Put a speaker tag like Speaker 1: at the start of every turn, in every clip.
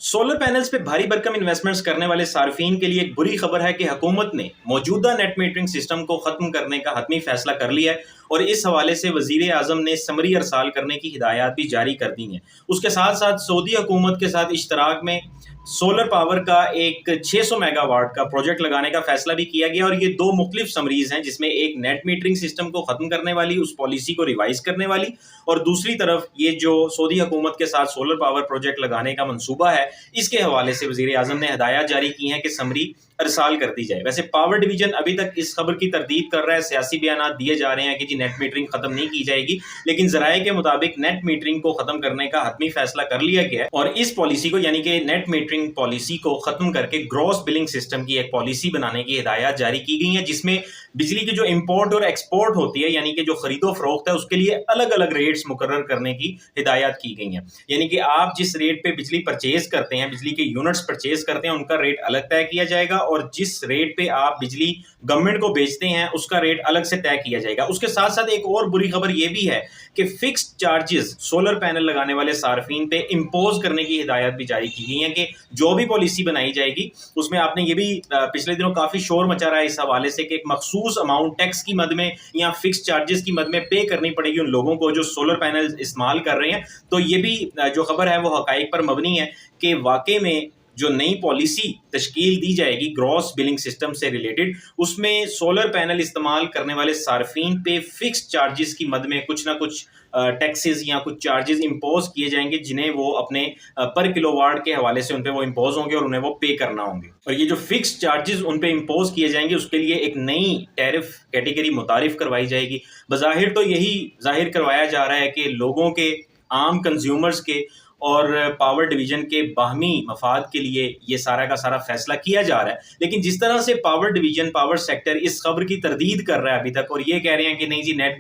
Speaker 1: Solar panels पे भारी भरकम इन्वेस्टमेंट्स करने वाले सार्फिन के लिए एक बुरी खबर है कि हुकूमत ने मौजूदा नेट मीटरिंग सिस्टम को खत्म करने का हतमी फैसला कर लिया है और इस हवाले से वजीर आजम ने समरी अरसाल करने की हिदायत भी जारी कर दी हैं। उसके साथ साथ सऊदी हुकूमत के साथ इश्तराक में सोलर पावर का एक 600 मेगावाट का प्रोजेक्ट लगाने का फैसला भी किया गया और ये दो मुख्तलिफ समरीज हैं, जिसमें एक नेट मीटरिंग सिस्टम को खत्म करने वाली, उस पॉलिसी को रिवाइज करने वाली, और दूसरी तरफ ये जो सऊदी हुकूमत के साथ सोलर पावर प्रोजेक्ट लगाने का मंसूबा है, इसके हवाले से वजीर आजम ने हिदायत जारी की हैं कि समरी अरसाल कर दी जाए। वैसे पावर डिवीजन अभी तक इस खबर की तरदीद कर रहा है, सियासी बयान दिए जा रहे हैं कि जी नेट मीटरिंग खत्म नहीं की जाएगी, लेकिन जराये के मुताबिक नेट मीटरिंग को खत्म करने का हतमी फैसला कर लिया गया है और इस पॉलिसी को यानी कि नेट मीटरिंग पॉलिसी को खत्म करके ग्रॉस बिलिंग सिस्टम की एक पॉलिसी बनाने की हिदायत जारी की गई है, जिसमें बिजली की जो इंपोर्ट और एक्सपोर्ट होती है यानी कि जो खरीदो फरोख्त है उसके लिए अलग अलग रेट्स मुकर्रर करने की हिदायत की गई है। यानी कि आप जिस रेट पे बिजली परचेज करते हैं, बिजली के यूनिट्स परचेज करते हैं, उनका रेट अलग तय किया जाएगा और जिस रेट पे आप बिजली गवर्नमेंट को बेचते हैं उसका रेट अलग से तय किया जाएगा। उसके साथ साथ एक और बुरी खबर यह भी है कि फिक्स्ड चार्जेस सोलर पैनल लगाने वाले सार्फिन पे इंपोज करने की हिदायत भी जारी की गई है कि जो भी पॉलिसी बनाई जाएगी उसमें आपने ये भी पिछले दिनों काफी शोर मचा रहा है इस हवाले से कि एक मखसूस अमाउंट टैक्स की मद में या फिक्स चार्जेस की मद में पे करनी पड़ेगी उन लोगों को जो सोलर पैनल इस्तेमाल कर रहे हैं। तो ये भी जो खबर है वो हकाइक पर मबनी है कि वाकई में जो नई पॉलिसी तश्कील दी जाएगी ग्रॉस बिलिंग सिस्टम से रिलेटेड, उसमें सोलर पैनल इस्तेमाल करने वाले सार्फिन पे फिक्स चार्जेस की मद में कुछ ना कुछ टैक्सेस या कुछ चार्जेस इंपोज किए जाएंगे, जिन्हें वो अपने पर किलोवाट के हवाले से उन पे वो इंपोज होंगे और उन्हें वो पे करना होंगे। और ये जो फिक्स चार्जेस उन पे इंपोज किए जाएंगे उसके लिए एक नई टैरिफ कैटेगरी मुतारिफ करवाई जाएगी। बज़ाहिर तो यही जाहिर करवाया जा रहा है कि लोगों के, आम कंज्यूमर्स के और पावर डिवीजन के बाहमी मफाद के लिए ये सारा का सारा फैसला किया जा रहा है, लेकिन जिस तरह से पावर डिवीजन, पावर सेक्टर इस खबर की तरदीद कर रहा है अभी तक और ये कह रहे हैं कि नहीं जी नेट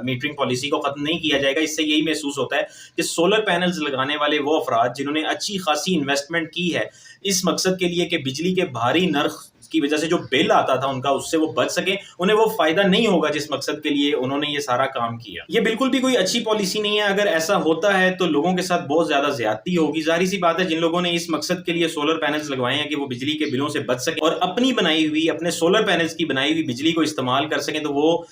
Speaker 1: मीटरिंग पॉलिसी को खत्म नहीं किया जाएगा, इससे यही महसूस होता है कि सोलर पैनल्स लगाने वाले वो अफराद जिन्होंने अच्छी खासी इन्वेस्टमेंट की है इस मकसद के लिए कि बिजली के भारी नर्ख की वजह से जो बिल आता था उनका, उससे वो बच सके, उन्हें वो फायदा नहीं होगा जिस मकसद के लिए उन्होंने ये सारा काम किया। ये बिल्कुल भी कोई अच्छी पॉलिसी नहीं है। अगर ऐसा होता है तो लोगों के साथ बहुत ज्यादा ज्यादती होगी। जाहिर सी बात है, जिन लोगों ने इस मकसद के लिए सोलर पैनल्स लगवाए हैं कि वो बिजली के बिलों से बच सके और अपनी बनाई हुई, अपने सोलर पैनल्स की बनाई हुई बिजली को इस्तेमाल कर सकें, तो वो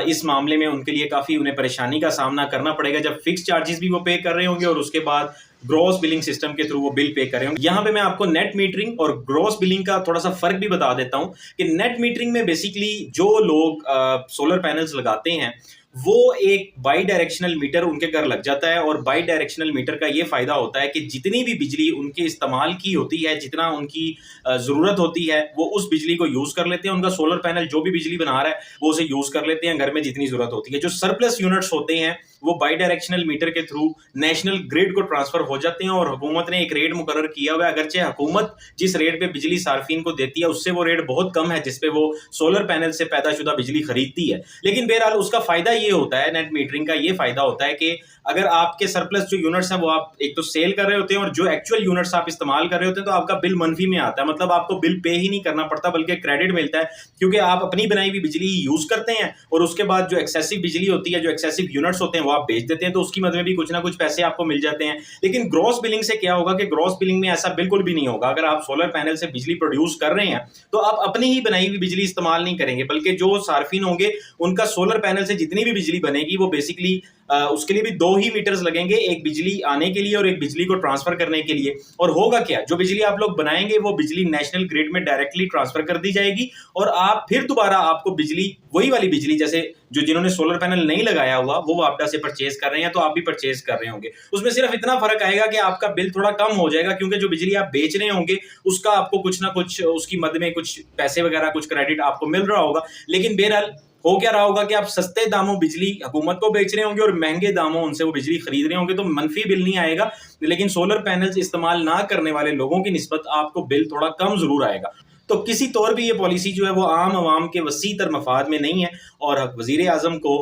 Speaker 1: इस मामले में उनके लिए काफी उन्हें परेशानी का सामना करना पड़ेगा जब फिक्स चार्जेस भी वो पे कर रहे होंगे और उसके बाद ग्रॉस बिलिंग सिस्टम के थ्रू वो बिल पे कर रहे होंगे। यहाँ पे मैं आपको नेट मीटरिंग और ग्रॉस बिलिंग का थोड़ा सा फर्क भी बता देता हूँ कि नेट मीटरिंग में बेसिकली जो लोग सोलर पैनल्स लगाते हैं वो एक बाई डायरेक्शनल मीटर उनके घर लग जाता है और बाई डायरेक्शनल मीटर का ये फायदा होता है कि जितनी भी बिजली उनके इस्तेमाल की होती है, जितना उनकी जरूरत होती है, वो उस बिजली को यूज कर लेते हैं। उनका सोलर पैनल जो भी बिजली बना रहा है वो उसे यूज कर लेते हैं घर में जितनी जरूरत होती है। जो सरप्लस यूनिट्स होते हैं वो बाई डायरेक्शनल मीटर के थ्रू नेशनल ग्रिड को ट्रांसफर हो जाते हैं और हुकूमत ने एक रेट मुकर्रर किया हुआ है। अगरचे हुकूमत जिस रेट पे बिजली सार्फिन को देती है उससे वो रेट बहुत कम है जिसपे वो सोलर पैनल से पैदाशुदा बिजली खरीदती है, लेकिन बहरहाल उसका फायदा ये होता है, नेट मीटरिंग का ये फायदा होता है कि अगर आपके सरप्लस जो यूनिट्स हैं वो आप एक तो सेल कर रहे होते हैं और जो एक्चुअल यूनिट्स आप इस्तेमाल कर रहे होते हैं तो आपका बिल मनफी में आता है। मतलब आपको बिल पे ही नहीं करना पड़ता बल्कि क्रेडिट मिलता है, क्योंकि आप अपनी बनाई हुई बिजली यूज करते हैं और उसके बाद जो एक्सेसिव बिजली होती है, जो एक्सेसिव यूनिट्स होते हैं वो आप बेच देते हैं, तो उसकी मद में भी कुछ ना कुछ पैसे आपको मिल जाते हैं। लेकिन ग्रॉस बिलिंग से क्या होगा कि ग्रॉस बिलिंग में ऐसा बिल्कुल भी नहीं होगा। अगर आप सोलर पैनल से बिजली प्रोड्यूस कर रहे हैं तो आप अपनी ही बनाई हुई बिजली इस्तेमाल नहीं करेंगे, बल्कि जो सार्फिन होंगे उनका सोलर पैनल से जितनी भी बिजली बनेगी वो बेसिकली उसके लिए भी दो ही मीटर्स लगेंगे, एक बिजली आने के लिए और एक बिजली को ट्रांसफर करने के लिए। और होगा क्या, जो बिजली आप लोग बनाएंगे वो बिजली नेशनल ग्रिड में डायरेक्टली ट्रांसफर कर दी जाएगी और आप फिर दोबारा आपको बिजली, वही वाली बिजली जैसे जो जिन्होंने सोलर पैनल नहीं लगाया हुआ वो वापडा से परचेज कर रहे हैं तो आप भी परचेज कर रहे होंगे। उसमें सिर्फ इतना फर्क आएगा कि आपका बिल थोड़ा कम हो जाएगा, क्योंकि जो बिजली आप बेच रहे होंगे उसका आपको कुछ ना कुछ उसकी मद में कुछ पैसे वगैरह, कुछ क्रेडिट आपको मिल रहा होगा। लेकिन बहरहाल हो क्या रहा होगा कि आप सस्ते दामों बिजली हुकूमत को बेच रहे होंगे और महंगे दामों उनसे वो बिजली खरीद रहे होंगे, तो मनफी बिल नहीं आएगा, लेकिन सोलर पैनल्स इस्तेमाल ना करने वाले लोगों की निस्बत आपको बिल थोड़ा कम जरूर आएगा। तो किसी तौर भी ये पॉलिसी जो है वो आम आवाम के वसी तर मफाद में नहीं है और वजीर आजम को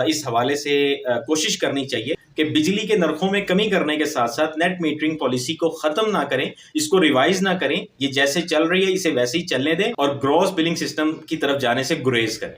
Speaker 1: इस हवाले से कोशिश करनी चाहिए कि बिजली के नरखों में कमी करने के साथ साथ नेट मीटरिंग पॉलिसी को खत्म ना करें, इसको रिवाइज ना करें, ये जैसे चल रही है इसे वैसे ही चलने दें और ग्रॉस बिलिंग सिस्टम की तरफ जाने से गुरेज करें।